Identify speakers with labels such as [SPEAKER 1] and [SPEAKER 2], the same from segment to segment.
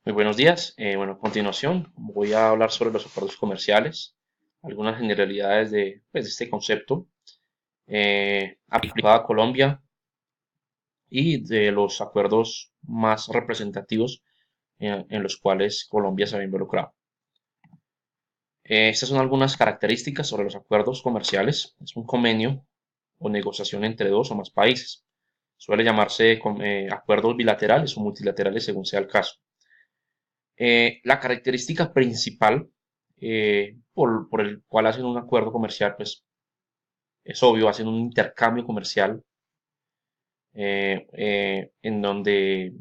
[SPEAKER 1] Muy buenos días. Bueno, a continuación voy a hablar sobre los acuerdos comerciales, algunas generalidades de este concepto aplicado a Colombia y de los acuerdos más representativos en los cuales Colombia se ha involucrado. Estas son algunas características sobre los acuerdos comerciales. Es un convenio o negociación entre dos o más países. Suele llamarse acuerdos bilaterales o multilaterales según sea el caso. La característica principal por el cual hacen un acuerdo comercial, pues es obvio, hacen un intercambio comercial en donde,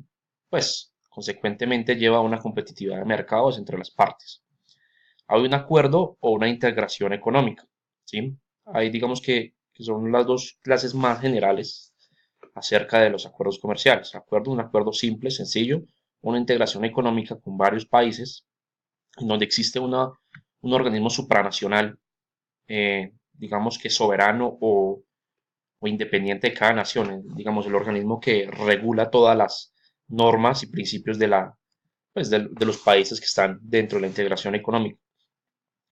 [SPEAKER 1] pues, consecuentemente lleva a una competitividad de mercados entre las partes. Hay un acuerdo o una integración económica, ¿sí? Hay, digamos que son las dos clases más generales acerca de los acuerdos comerciales. Un acuerdo simple, sencillo, una integración económica con varios países en donde existe un organismo supranacional, digamos que soberano o independiente de cada nación, digamos el organismo que regula todas las normas y principios de los países que están dentro de la integración económica.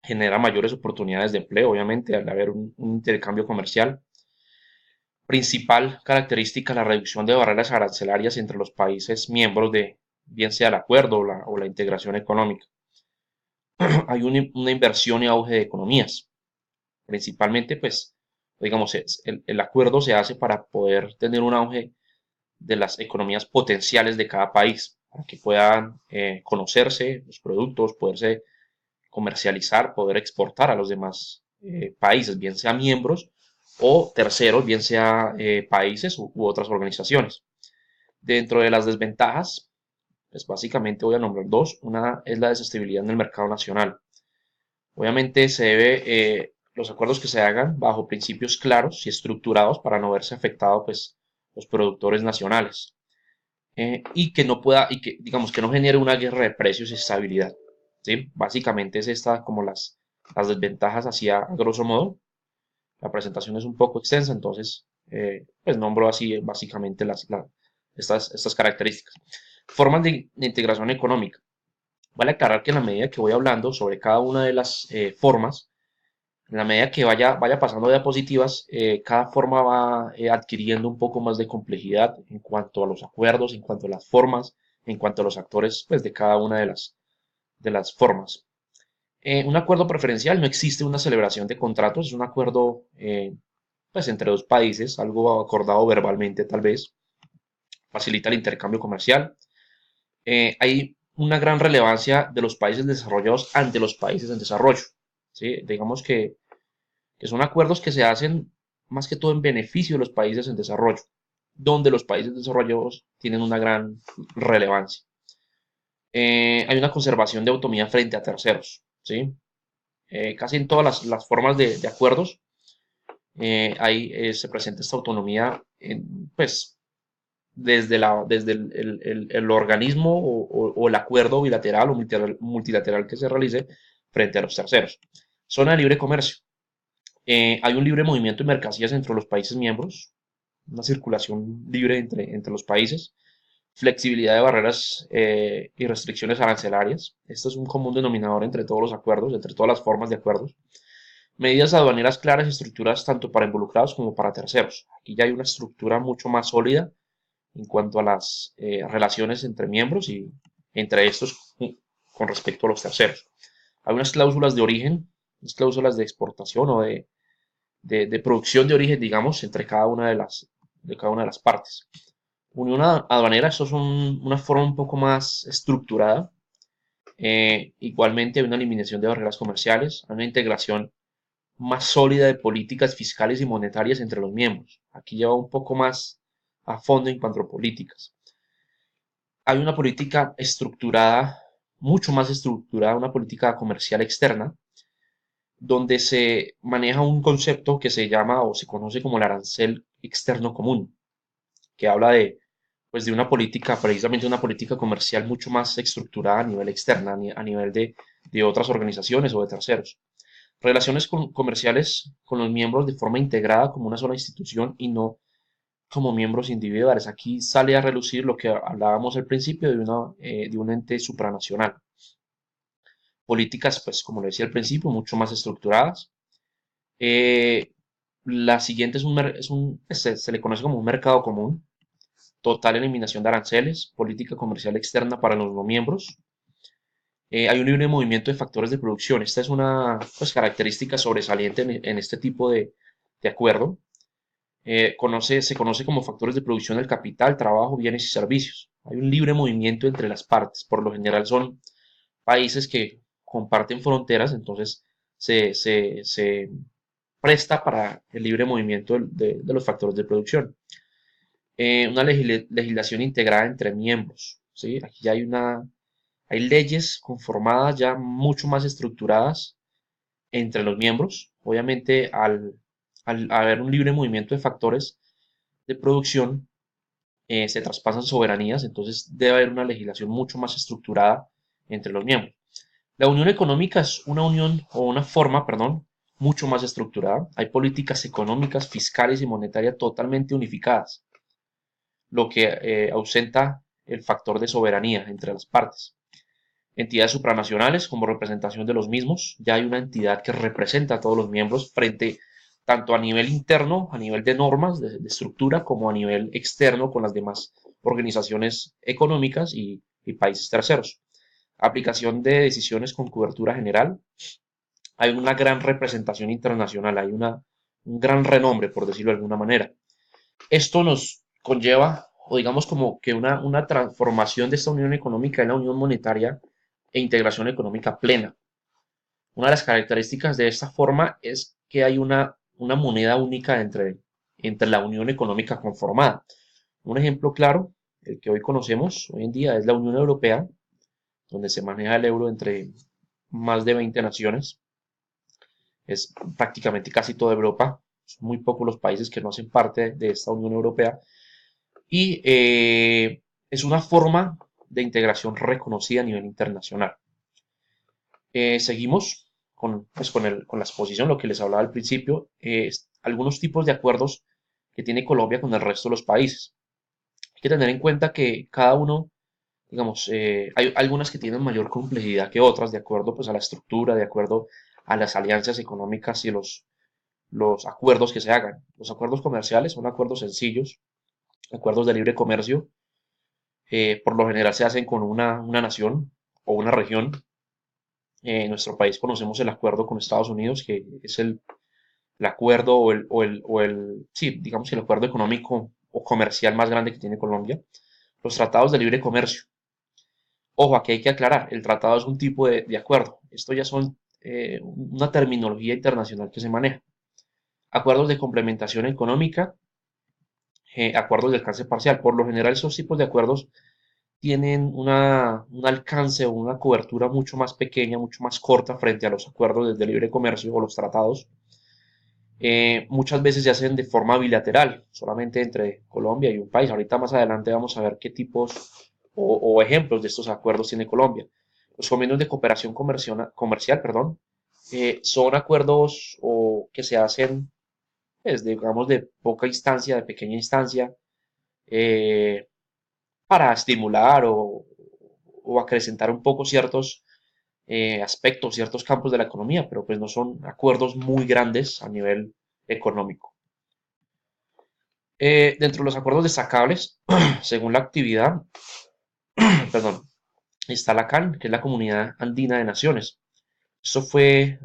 [SPEAKER 1] Genera mayores oportunidades de empleo, obviamente, al haber un intercambio comercial. Principal característica, la reducción de barreras arancelarias entre los países miembros de, bien sea el acuerdo o la integración económica. Hay una inversión y auge de economías. Principalmente, pues, digamos, el acuerdo se hace para poder tener un auge de las economías potenciales de cada país, para que puedan conocerse los productos, poderse comercializar, poder exportar a los demás países, bien sea miembros o terceros, bien sea países u otras organizaciones. Dentro de las desventajas, pues básicamente voy a nombrar dos. Una es la desestabilidad en el mercado nacional. Obviamente los acuerdos que se hagan bajo principios claros y estructurados para no verse afectado pues los productores nacionales y que no pueda y que digamos que no genere una guerra de precios y estabilidad, ¿sí? Básicamente es esta como las desventajas hacia a grosso modo. La presentación es un poco extensa, entonces pues nombro así básicamente estas características. Formas de integración económica. Vale aclarar que en la medida que voy hablando sobre cada una de las formas, en la medida que vaya pasando diapositivas, cada forma va adquiriendo un poco más de complejidad en cuanto a los acuerdos, en cuanto a las formas, en cuanto a los actores pues, de cada una de las formas. Un acuerdo preferencial no existe una celebración de contratos, es un acuerdo pues, entre dos países, algo acordado verbalmente tal vez, facilita el intercambio comercial. Hay una gran relevancia de los países desarrollados ante los países en desarrollo. ¿Sí? Digamos que son acuerdos que se hacen más que todo en beneficio de los países en desarrollo, donde los países desarrollados tienen una gran relevancia. Hay una conservación de autonomía frente a terceros, ¿sí? Casi en todas las formas de acuerdos se presenta esta autonomía, pues, desde el organismo o el acuerdo bilateral o multilateral que se realice frente a los terceros. Zona de libre comercio. Hay un libre movimiento de mercancías entre los países miembros, una circulación libre entre los países, flexibilidad de barreras y restricciones arancelarias. Esto es un común denominador entre todos los acuerdos, entre todas las formas de acuerdos. Medidas aduaneras claras y estructuras tanto para involucrados como para terceros. Aquí ya hay una estructura mucho más sólida en cuanto a las relaciones entre miembros y entre estos con respecto a los terceros. Hay unas cláusulas de origen, unas cláusulas de exportación o de producción de origen, digamos, entre cada una de las partes. Unión aduanera, esto es una forma un poco más estructurada. Igualmente hay una eliminación de barreras comerciales, hay una integración más sólida de políticas fiscales y monetarias entre los miembros. Aquí lleva un poco más a fondo en cuanto a políticas. Hay una política estructurada, mucho más estructurada, una política comercial externa, donde se maneja un concepto que se llama o se conoce como el arancel externo común, que habla pues de una política, precisamente una política comercial mucho más estructurada a nivel externo, a nivel de otras organizaciones o de terceros. Relaciones comerciales con los miembros de forma integrada como una sola institución y no como miembros individuales. Aquí sale a relucir lo que hablábamos al principio de un ente supranacional. Políticas, pues como lo decía al principio, mucho más estructuradas. Eh, la siguiente se le conoce como un mercado común, total eliminación de aranceles, política comercial externa para los no miembros. Hay un libre movimiento de factores de producción. Esta es una, pues, característica sobresaliente en este tipo de acuerdo. Se conoce como factores de producción del capital, trabajo, bienes y servicios. Hay un libre movimiento entre las partes. Por lo general son países que comparten fronteras, entonces se presta para el libre movimiento de los factores de producción. Una legislación integrada entre miembros, ¿sí? Aquí ya hay leyes conformadas ya mucho más estructuradas entre los miembros. Obviamente, al haber un libre movimiento de factores de producción, se traspasan soberanías, entonces debe haber una legislación mucho más estructurada entre los miembros. La unión económica es una unión o una forma, perdón, mucho más estructurada. Hay políticas económicas, fiscales y monetarias totalmente unificadas, lo que ausenta el factor de soberanía entre las partes. Entidades supranacionales como representación de los mismos. Ya hay una entidad que representa a todos los miembros frente tanto a nivel interno, a nivel de normas, de estructura, como a nivel externo con las demás organizaciones económicas y países terceros. Aplicación de decisiones con cobertura general. Hay una gran representación internacional, un gran renombre, por decirlo de alguna manera. Esto nos conlleva, o digamos como que una transformación de esta unión económica en la unión monetaria e integración económica plena. Una de las características de esta forma es que hay una moneda única entre la unión económica conformada. Un ejemplo claro, el que hoy conocemos hoy en día, es la Unión Europea, donde se maneja el euro entre más de 20 naciones. Es prácticamente casi toda Europa. Son muy pocos los países que no hacen parte de esta Unión Europea. Y es una forma de integración reconocida a nivel internacional. Seguimos pues, con la exposición, lo que les hablaba al principio, algunos tipos de acuerdos que tiene Colombia con el resto de los países. Hay que tener en cuenta que cada uno, digamos, hay algunas que tienen mayor complejidad que otras, de acuerdo pues, a la estructura, de acuerdo a las alianzas económicas y los acuerdos que se hagan. Los acuerdos comerciales son acuerdos sencillos, acuerdos de libre comercio. Por lo general se hacen con una nación o una región. En nuestro país conocemos el acuerdo con Estados Unidos, que es el acuerdo sí, digamos que el acuerdo económico o comercial más grande que tiene Colombia. Los tratados de libre comercio. Ojo, aquí hay que aclarar, el tratado es un tipo de acuerdo. Esto ya son una terminología internacional que se maneja. Acuerdos de complementación económica, acuerdos de alcance parcial. Por lo general, esos tipos de acuerdos tienen un alcance o una cobertura mucho más pequeña, mucho más corta frente a los acuerdos de libre comercio o los tratados. Muchas veces se hacen de forma bilateral, solamente entre Colombia y un país. Ahorita más adelante vamos a ver qué tipos o ejemplos de estos acuerdos tiene Colombia. Los convenios de cooperación comercial, perdón, son acuerdos que se hacen, pues, digamos, de poca instancia, de pequeña instancia, eh, para estimular o acrecentar un poco ciertos aspectos, ciertos campos de la economía, pero pues no son acuerdos muy grandes a nivel económico. Dentro de los acuerdos destacables, según la actividad, perdón, está la CAN, que es la Comunidad Andina de Naciones. Esto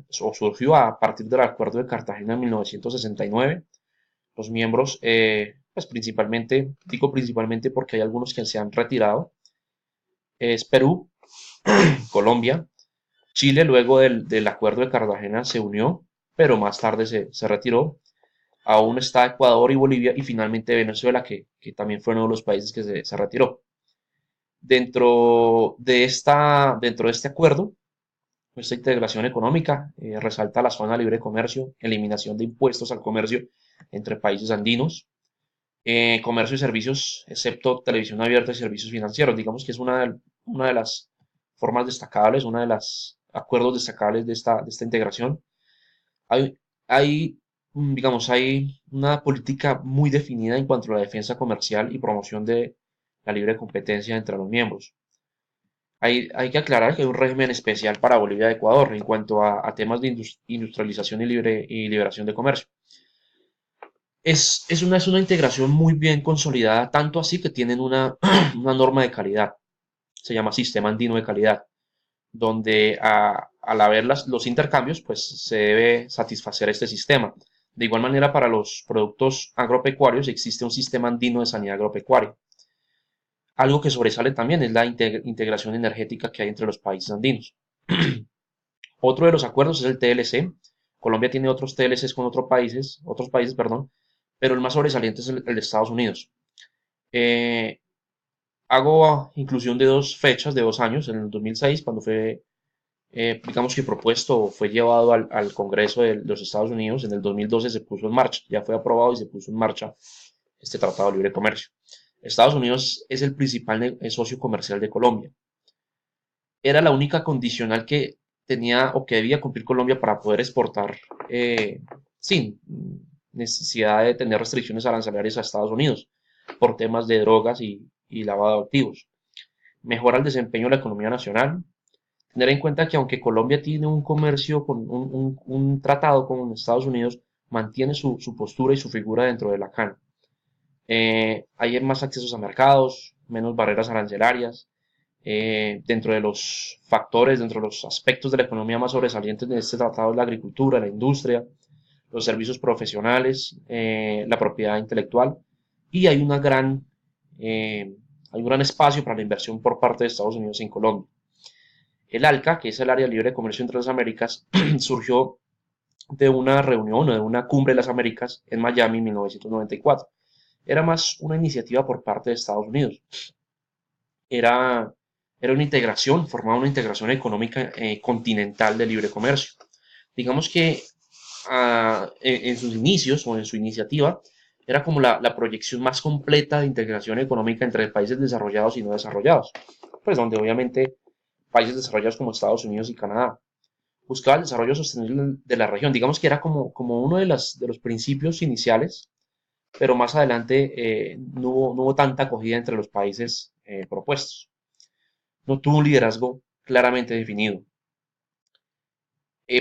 [SPEAKER 1] surgió a partir del Acuerdo de Cartagena en 1969. Los miembros, pues principalmente, digo principalmente porque hay algunos que se han retirado, es Perú, Colombia, Chile luego del Acuerdo de Cartagena se unió, pero más tarde se retiró. Aún está Ecuador y Bolivia y finalmente Venezuela, que también fue uno de los países que se retiró. Dentro de este acuerdo, esta integración económica resalta la zona de libre comercio, eliminación de impuestos al comercio entre países andinos, comercio y servicios, excepto televisión abierta y servicios financieros. Digamos que es una de las formas destacables, una de los acuerdos destacables de esta integración. Hay digamos, hay una política muy definida en cuanto a la defensa comercial y promoción de la libre competencia entre los miembros. Hay que aclarar que hay un régimen especial para Bolivia y Ecuador en cuanto a temas de industrialización y liberación de comercio. Es una integración muy bien consolidada, tanto así que tienen una, una norma de calidad, se llama Sistema Andino de Calidad, donde al haber los intercambios, pues se debe satisfacer este sistema. De igual manera, para los productos agropecuarios existe un sistema andino de sanidad agropecuaria. Algo que sobresale también es la integración energética que hay entre los países andinos. Otro de los acuerdos es el TLC. Colombia tiene otros TLCs con otros países, perdón, pero el más sobresaliente es el de Estados Unidos. Eh, Hago inclusión de dos fechas, de 2 años, en el 2006, cuando fue, digamos que propuesto o fue llevado al Congreso de los Estados Unidos. En el 2012 se puso en marcha, ya fue aprobado y se puso en marcha este Tratado de Libre Comercio. Estados Unidos es el principal socio comercial de Colombia. Era la única condicional que tenía o que debía cumplir Colombia para poder exportar sin necesidad de tener restricciones arancelarias a Estados Unidos por temas de drogas y lavado de activos. Mejora el desempeño de la economía nacional. Tener en cuenta que aunque Colombia tiene un comercio con un tratado con Estados Unidos, mantiene su postura y su figura dentro de la CAN. Hay más accesos a mercados, menos barreras arancelarias. Dentro de los factores, dentro de los aspectos de la economía más sobresalientes de este tratado es la agricultura, la industria, los servicios profesionales, la propiedad intelectual, y eh, hay un gran espacio para la inversión por parte de Estados Unidos en Colombia. El ALCA, que es el Área Libre de Comercio entre las Américas, surgió de una reunión o de una cumbre de las Américas en Miami en 1994. Era más una iniciativa por parte de Estados Unidos. Era, era una integración, formaba una integración económica continental de libre comercio. Digamos que en sus inicios o en su iniciativa era como la proyección más completa de integración económica entre países desarrollados y no desarrollados, pues donde obviamente países desarrollados como Estados Unidos y Canadá buscaba el desarrollo sostenible de la región. Digamos que era como uno de los principios iniciales, pero más adelante no hubo tanta acogida entre los países propuestos. No tuvo un liderazgo claramente definido.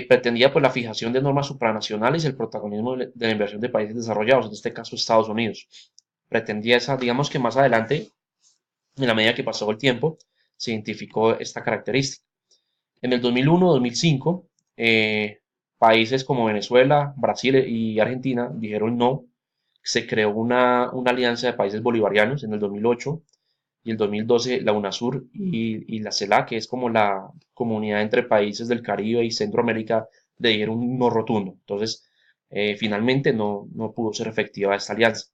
[SPEAKER 1] Pretendía pues la fijación de normas supranacionales y el protagonismo de la inversión de países desarrollados, en este caso Estados Unidos. Pretendía esa, digamos que más adelante, en la medida que pasó el tiempo, se identificó esta característica. En el 2001-2005, países como Venezuela, Brasil y Argentina dijeron no. Se creó una alianza de países bolivarianos en el 2008 y el 2012 la UNASUR y la CELAC, que es como la comunidad entre países del Caribe y Centroamérica, le dieron un no rotundo. Entonces, finalmente no pudo ser efectiva esta alianza.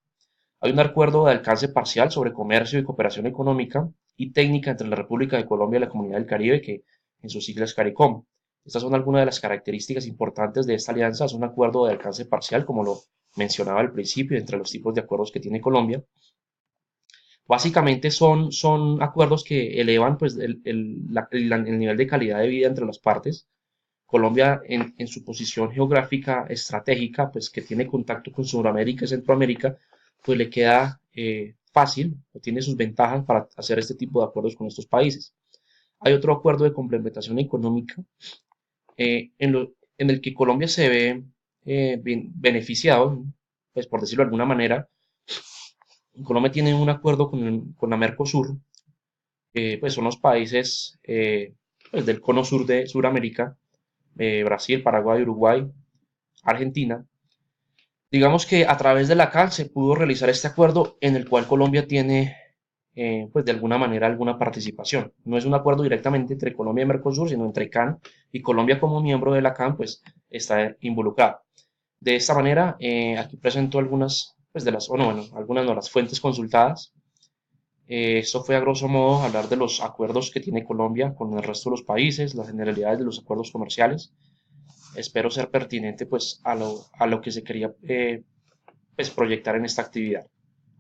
[SPEAKER 1] Hay un acuerdo de alcance parcial sobre comercio y cooperación económica y técnica entre la República de Colombia y la Comunidad del Caribe, que en sus siglas CARICOM. Estas son algunas de las características importantes de esta alianza. Es un acuerdo de alcance parcial, como lo mencionaba al principio, entre los tipos de acuerdos que tiene Colombia. Básicamente son acuerdos que elevan pues, el nivel de calidad de vida entre las partes. Colombia en su posición geográfica estratégica, pues que tiene contacto con Sudamérica y Centroamérica, pues le queda fácil o tiene sus ventajas para hacer este tipo de acuerdos con estos países. Hay otro acuerdo de complementación económica en el que Colombia se ve beneficiado, pues por decirlo de alguna manera. Colombia tiene un acuerdo con la Mercosur, pues son los países pues del cono sur de Sudamérica, Brasil, Paraguay, Uruguay, Argentina. Digamos que a través de la CAN se pudo realizar este acuerdo en el cual Colombia tiene, pues de alguna manera, alguna participación. No es un acuerdo directamente entre Colombia y Mercosur, sino entre CAN y Colombia como miembro de la CAN, pues está involucrado. De esta manera, aquí presento algunas, pues de las, o no, bueno, algunas de las fuentes consultadas. Esto fue a grosso modo hablar de los acuerdos que tiene Colombia con el resto de los países, las generalidades de los acuerdos comerciales. Espero ser pertinente pues a lo que se quería pues, proyectar en esta actividad.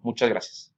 [SPEAKER 1] Muchas gracias.